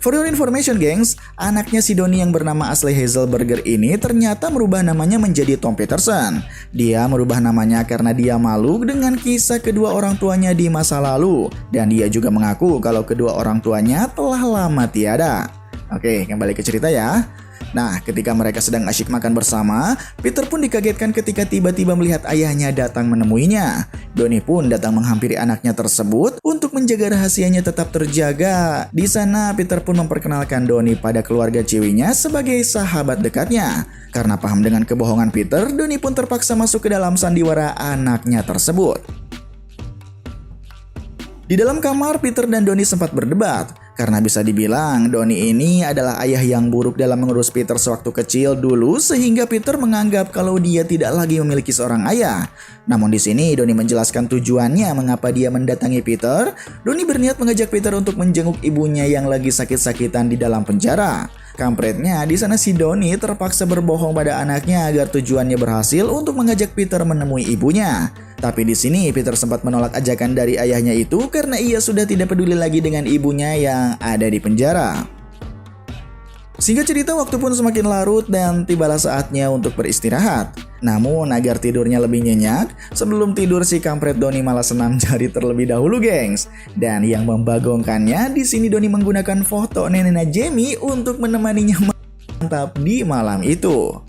For your information gengs, anaknya si Donnie yang bernama Ashley Hazel Berger ini ternyata merubah namanya menjadi Tom Peterson. Dia merubah namanya karena dia malu dengan kisah kedua orang tuanya di masa lalu. Dan dia juga mengaku kalau kedua orang tuanya telah lama tiada. Oke, kembali ke cerita ya. Nah, ketika mereka sedang asyik makan bersama, Peter pun dikagetkan ketika tiba-tiba melihat ayahnya datang menemuinya. Donnie pun datang menghampiri anaknya tersebut untuk menjaga rahasianya tetap terjaga. Di sana, Peter pun memperkenalkan Donnie pada keluarga Chewie-nya sebagai sahabat dekatnya. Karena paham dengan kebohongan Peter, Donnie pun terpaksa masuk ke dalam sandiwara anaknya tersebut. Di dalam kamar, Peter dan Donnie sempat berdebat. Karena bisa dibilang Donnie ini adalah ayah yang buruk dalam mengurus Peter sewaktu kecil dulu, sehingga Peter menganggap kalau dia tidak lagi memiliki seorang ayah. Namun di sini Donnie menjelaskan tujuannya mengapa dia mendatangi Peter. Donnie berniat mengajak Peter untuk menjenguk ibunya yang lagi sakit-sakitan di dalam penjara. Kampretnya, di sana si Donnie terpaksa berbohong pada anaknya agar tujuannya berhasil untuk mengajak Peter menemui ibunya. Tapi di sini Peter sempat menolak ajakan dari ayahnya itu karena ia sudah tidak peduli lagi dengan ibunya yang ada di penjara. Singkat cerita, waktu pun semakin larut dan tibalah saatnya untuk beristirahat. Namun agar tidurnya lebih nyenyak, sebelum tidur si kampret Donnie malah senam jari terlebih dahulu, gengs. Dan yang membagongkannya, di sini Donnie menggunakan foto neneknya Jamie untuk menemaninya mantap di malam itu.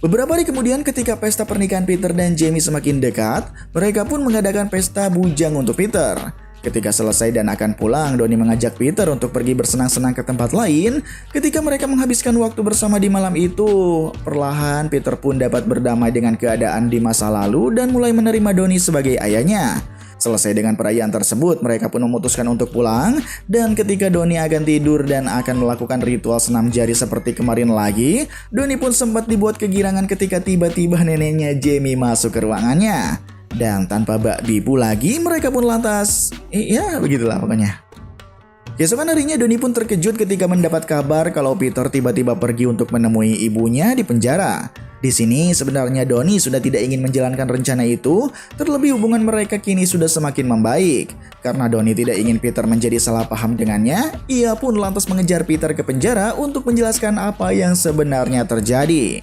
Beberapa hari kemudian ketika pesta pernikahan Peter dan Jamie semakin dekat, mereka pun mengadakan pesta bujang untuk Peter. Ketika selesai dan akan pulang, Donnie mengajak Peter untuk pergi bersenang-senang ke tempat lain. Ketika mereka menghabiskan waktu bersama di malam itu, perlahan Peter pun dapat berdamai dengan keadaan di masa lalu dan mulai menerima Donnie sebagai ayahnya. Selesai dengan perayaan tersebut, mereka pun memutuskan untuk pulang. Dan ketika Donnie akan tidur dan akan melakukan ritual senam jari seperti kemarin lagi, Donnie pun sempat dibuat kegirangan ketika tiba-tiba neneknya Jamie masuk ke ruangannya. Dan tanpa bakbibu lagi, mereka pun lantas, ya begitulah pokoknya. Keesokan harinya Donnie pun terkejut ketika mendapat kabar kalau Peter tiba-tiba pergi untuk menemui ibunya di penjara. Di sini sebenarnya Donnie sudah tidak ingin menjalankan rencana itu, terlebih hubungan mereka kini sudah semakin membaik. Karena Donnie tidak ingin Peter menjadi salah paham dengannya, ia pun lantas mengejar Peter ke penjara untuk menjelaskan apa yang sebenarnya terjadi.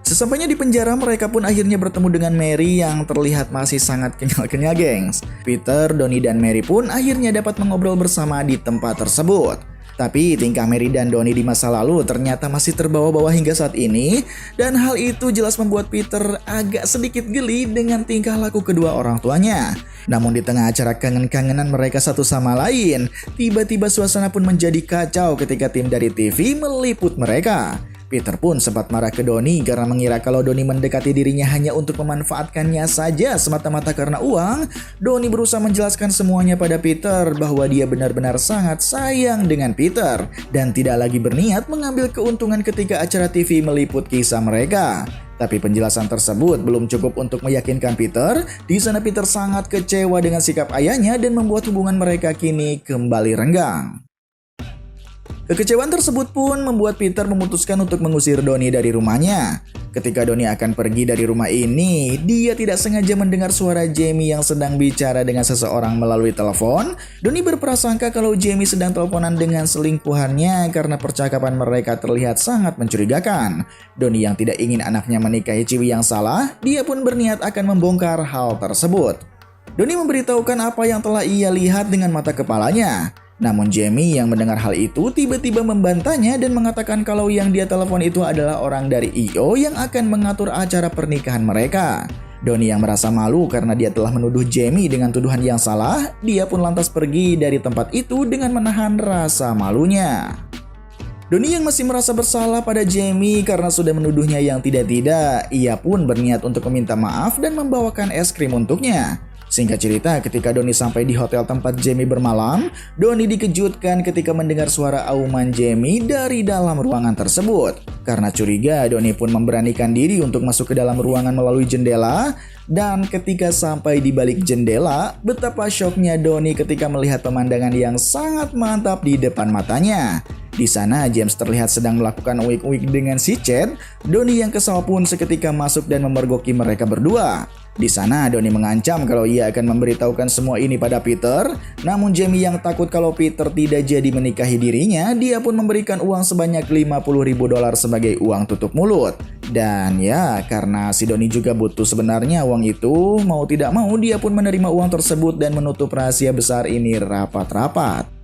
Sesampainya di penjara, mereka pun akhirnya bertemu dengan Mary yang terlihat masih sangat kenyal-kenyal, gengs. Peter, Donnie, dan Mary pun akhirnya dapat mengobrol bersama di tempat tersebut. Tapi tingkah Mary dan Donnie di masa lalu ternyata masih terbawa-bawa hingga saat ini. Dan hal itu jelas membuat Peter agak sedikit geli dengan tingkah laku kedua orang tuanya. Namun di tengah acara kangen-kangenan mereka satu sama lain, tiba-tiba suasana pun menjadi kacau ketika tim dari TV meliput mereka. Peter pun sempat marah ke Donnie karena mengira kalau Donnie mendekati dirinya hanya untuk memanfaatkannya saja semata-mata karena uang. Donnie berusaha menjelaskan semuanya pada Peter bahwa dia benar-benar sangat sayang dengan Peter dan tidak lagi berniat mengambil keuntungan ketika acara TV meliput kisah mereka. Tapi penjelasan tersebut belum cukup untuk meyakinkan Peter. Di sana Peter sangat kecewa dengan sikap ayahnya dan membuat hubungan mereka kini kembali renggang. Kekecewaan tersebut pun membuat Peter memutuskan untuk mengusir Donnie dari rumahnya. Ketika Donnie akan pergi dari rumah ini, dia tidak sengaja mendengar suara Jamie yang sedang bicara dengan seseorang melalui telepon. Donnie berprasangka kalau Jamie sedang teleponan dengan selingkuhannya karena percakapan mereka terlihat sangat mencurigakan. Donnie yang tidak ingin anaknya menikahi Chewie yang salah, dia pun berniat akan membongkar hal tersebut. Donnie memberitahukan apa yang telah ia lihat dengan mata kepalanya. Namun Jamie yang mendengar hal itu tiba-tiba membantahnya dan mengatakan kalau yang dia telepon itu adalah orang dari EO yang akan mengatur acara pernikahan mereka. Donnie yang merasa malu karena dia telah menuduh Jamie dengan tuduhan yang salah, dia pun lantas pergi dari tempat itu dengan menahan rasa malunya. Donnie yang masih merasa bersalah pada Jamie karena sudah menuduhnya yang tidak-tidak, ia pun berniat untuk meminta maaf dan membawakan es krim untuknya. Singkat cerita, ketika Donnie sampai di hotel tempat Jamie bermalam, Donnie dikejutkan ketika mendengar suara auman Jamie dari dalam ruangan tersebut. Karena curiga, Donnie pun memberanikan diri untuk masuk ke dalam ruangan melalui jendela. Dan ketika sampai di balik jendela, betapa syoknya Donnie ketika melihat pemandangan yang sangat mantap di depan matanya. Di sana James terlihat sedang melakukan uik-uik dengan si Chad. Donnie yang kesal pun seketika masuk dan memergoki mereka berdua. Di sana Donnie mengancam kalau ia akan memberitahukan semua ini pada Peter, namun Jamie yang takut kalau Peter tidak jadi menikahi dirinya, dia pun memberikan uang sebanyak $50.000 sebagai uang tutup mulut. Dan ya, karena si Donnie juga butuh sebenarnya uang itu, mau tidak mau dia pun menerima uang tersebut dan menutup rahasia besar ini rapat-rapat.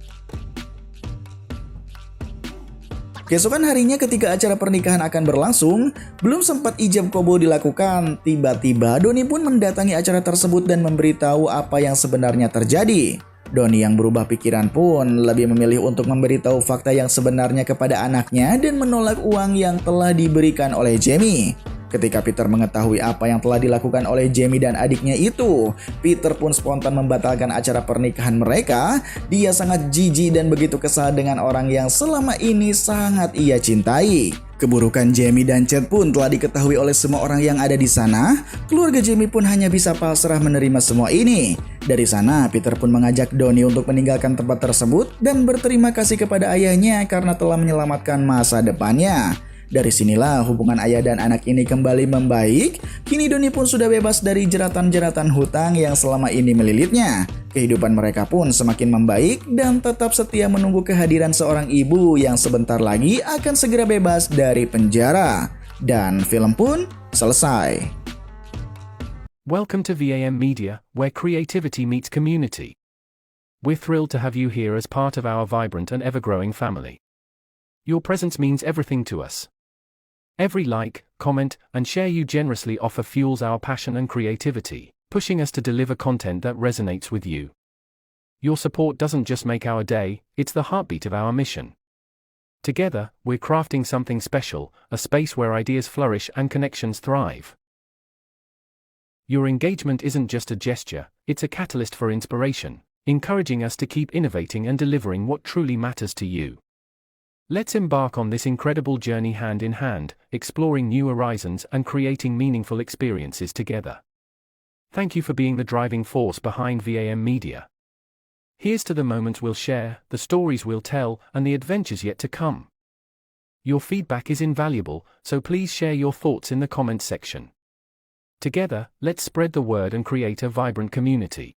Keesokan harinya ketika acara pernikahan akan berlangsung, belum sempat ijab kabul dilakukan, tiba-tiba Donnie pun mendatangi acara tersebut dan memberitahu apa yang sebenarnya terjadi. Donnie yang berubah pikiran pun lebih memilih untuk memberitahu fakta yang sebenarnya kepada anaknya dan menolak uang yang telah diberikan oleh Jamie. Ketika Peter mengetahui apa yang telah dilakukan oleh Jamie dan adiknya itu, Peter pun spontan membatalkan acara pernikahan mereka. Dia sangat jijik dan begitu kesal dengan orang yang selama ini sangat ia cintai. Keburukan Jamie dan Chad pun telah diketahui oleh semua orang yang ada di sana. Keluarga Jamie pun hanya bisa pasrah menerima semua ini. Dari sana, Peter pun mengajak Donnie untuk meninggalkan tempat tersebut dan berterima kasih kepada ayahnya karena telah menyelamatkan masa depannya. Dari sinilah hubungan ayah dan anak ini kembali membaik. Kini Donnie pun sudah bebas dari jeratan-jeratan hutang yang selama ini melilitnya. Kehidupan mereka pun semakin membaik dan tetap setia menunggu kehadiran seorang ibu yang sebentar lagi akan segera bebas dari penjara. Dan film pun selesai. Welcome to VAM Media, where creativity meets community. We're thrilled to have you here as part of our vibrant and ever-growing family. Your presence means everything to us. Every like, comment, and share you generously offer fuels our passion and creativity, pushing us to deliver content that resonates with you. Your support doesn't just make our day, it's the heartbeat of our mission. Together, we're crafting something special, a space where ideas flourish and connections thrive. Your engagement isn't just a gesture, it's a catalyst for inspiration, encouraging us to keep innovating and delivering what truly matters to you. Let's embark on this incredible journey hand in hand, exploring new horizons and creating meaningful experiences together. Thank you for being the driving force behind VAM Media. Here's to the moments we'll share, the stories we'll tell, and the adventures yet to come. Your feedback is invaluable, so please share your thoughts in the comments section. Together, let's spread the word and create a vibrant community.